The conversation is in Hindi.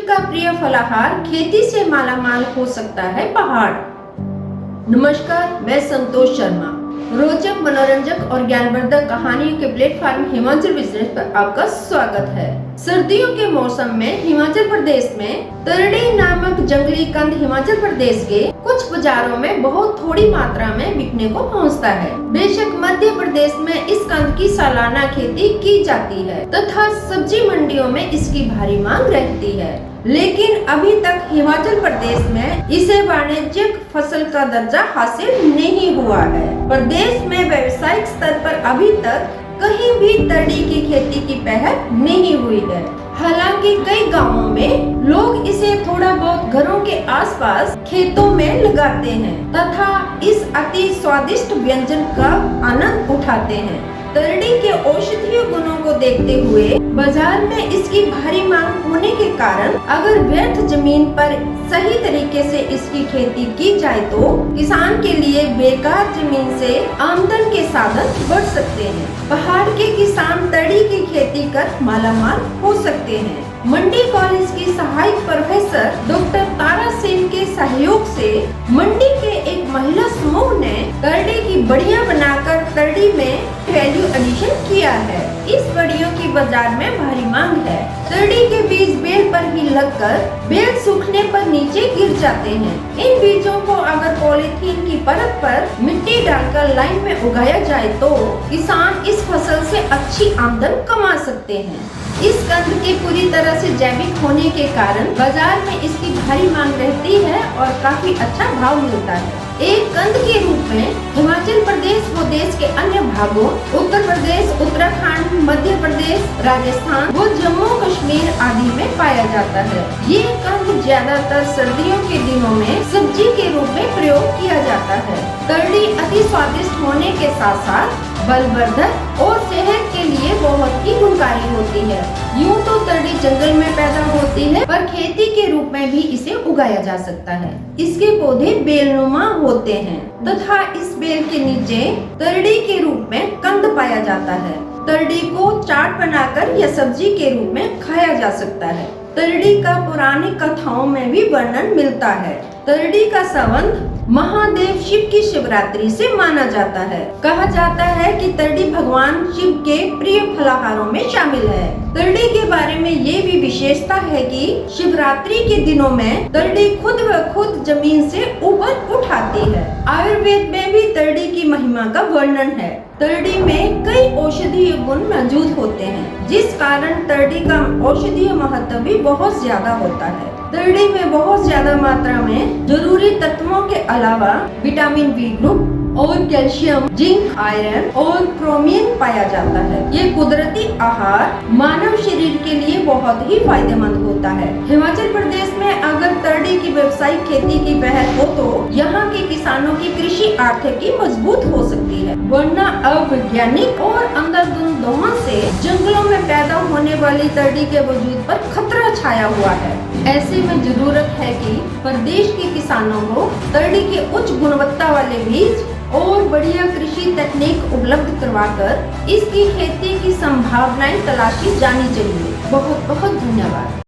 का प्रिय फलाहार, खेती से मालामाल हो सकता है पहाड़। नमस्कार, मैं संतोष शर्मा। रोचक, मनोरंजक और ज्ञानवर्धक कहानियों के प्लेटफॉर्म हिमाचल बिजनेस पर आपका स्वागत है। सर्दियों के मौसम में हिमाचल प्रदेश में तरड़ी नामक जंगली कंद हिमाचल प्रदेश के कुछ बाजारों में बहुत थोड़ी मात्रा में बिकने को पहुंचता है। बेशक मध्य प्रदेश में इस कंद की सालाना खेती की जाती है तथा सब्जी मंडियों में इसकी भारी मांग रहती है, लेकिन अभी तक हिमाचल प्रदेश में इसे वाणिज्यिक फसल का दर्जा हासिल नहीं हुआ है। प्रदेश में व्यावसायिक स्तर पर अभी तक कहीं भी तरड़ी की खेती की पहल नहीं हुई है। हालांकि कई गांवों में लोग इसे थोड़ा बहुत घरों के आसपास खेतों में लगाते हैं तथा इस अति स्वादिष्ट व्यंजन का आनंद उठाते हैं। तरड़ी के औषधीय गुणों को देखते हुए बाजार में इसकी भारी मांग होने के कारण अगर व्यर्थ जमीन पर सही तरीके से इसकी खेती की जाए तो किसान के लिए बेकार जमीन से आमदन के साधन बढ़ सकते हैं। पहाड़ के किसान तरड़ी की खेती कर मालामाल हो सकते हैं। मंडी कॉलेज की सहायक प्रोफेसर डॉक्टर तारा सेन के सहयोग से मंडी के एक महिला समूह ने तरड़ी की बढ़िया बनाकर तरड़ी में वैल्यू एडिशन किया है। इस बढ़ियों की बाजार में भारी मांग है। तरड़ी के बीज बेल पर ही लगकर बेल सूखने पर नीचे गिर जाते हैं। इन बीजों को अगर पॉलीथीन की परत पर मिट्टी डालकर लाइन में उगाया जाए तो किसान इस फसल से अच्छी आमदन कमा सकते हैं। इस कंद के पूरी तरह से जैविक होने के कारण बाजार में इसकी भारी मांग रहती है और काफी अच्छा भाव मिलता है। एक कंद के रूप में हिमाचल प्रदेश व देश के अन्य भागों उत्तर प्रदेश, उत्तराखंड, मध्य प्रदेश, राजस्थान व जम्मू कश्मीर आदि में पाया जाता है। ये कंद ज्यादातर सर्दियों के दिनों में सब्जी के रूप में प्रयोग किया जाता है। तरड़ी अति स्वादिष्ट होने के साथ साथ बलवर्धक और सेहत के लिए बहुत ही गुणकारी होती है। यूँ तो तरड़ी जंगल में पैदा होती है, पर खेती के रूप में भी इसे उगाया जा सकता है। इसके पौधे बेलनुमा होते हैं तथा इस बेल के नीचे तरड़ी के रूप में कंद पाया जाता है। तरड़ी को चाट बनाकर या सब्जी के रूप में खाया जा सकता है। तरड़ी का पौराणिक कथाओं में भी वर्णन मिलता है। तरड़ी का संबंध महादेव शिव की शिवरात्रि से माना जाता है। कहा जाता है कि तरड़ी भगवान शिव के प्रिय फलाहारों में शामिल है। तरड़ी के बारे में ये भी विशेषता है कि शिवरात्रि के दिनों में तरड़ी खुद व खुद जमीन से उबर उठाती है। आयुर्वेद में भी तरड़ी की महिमा का वर्णन है। तरड़ी में कई औषधीय गुण मौजूद होते हैं, जिस कारण तरड़ी का औषधीय महत्व भी बहुत ज्यादा होता है। तरड़ी में बहुत ज्यादा मात्रा में जरूरी तत्वों के अलावा विटामिन बी ग्रुप और कैल्शियम, जिंक, आयरन और क्रोमियम पाया जाता है। ये कुदरती आहार मानव शरीर के लिए बहुत ही फायदेमंद होता है। हिमाचल प्रदेश में अगर तरड़ी की व्यावसायिक खेती की पहल हो तो यहाँ के किसानों की कृषि आर्थिकी मजबूत हो सकती है, वरना अवैज्ञानिक और अंधाधुंध दोहन से जंगलों में पैदा होने वाली तरड़ी के वजूद पर खतरा छाया हुआ है। ऐसे में जरूरत है कि प्रदेश के किसानों को तरड़ी के उच्च गुणवत्ता वाले बीज और बढ़िया कृषि तकनीक उपलब्ध करवाकर इसकी खेती की संभावनाएं तलाशी जानी चाहिए। बहुत बहुत धन्यवाद।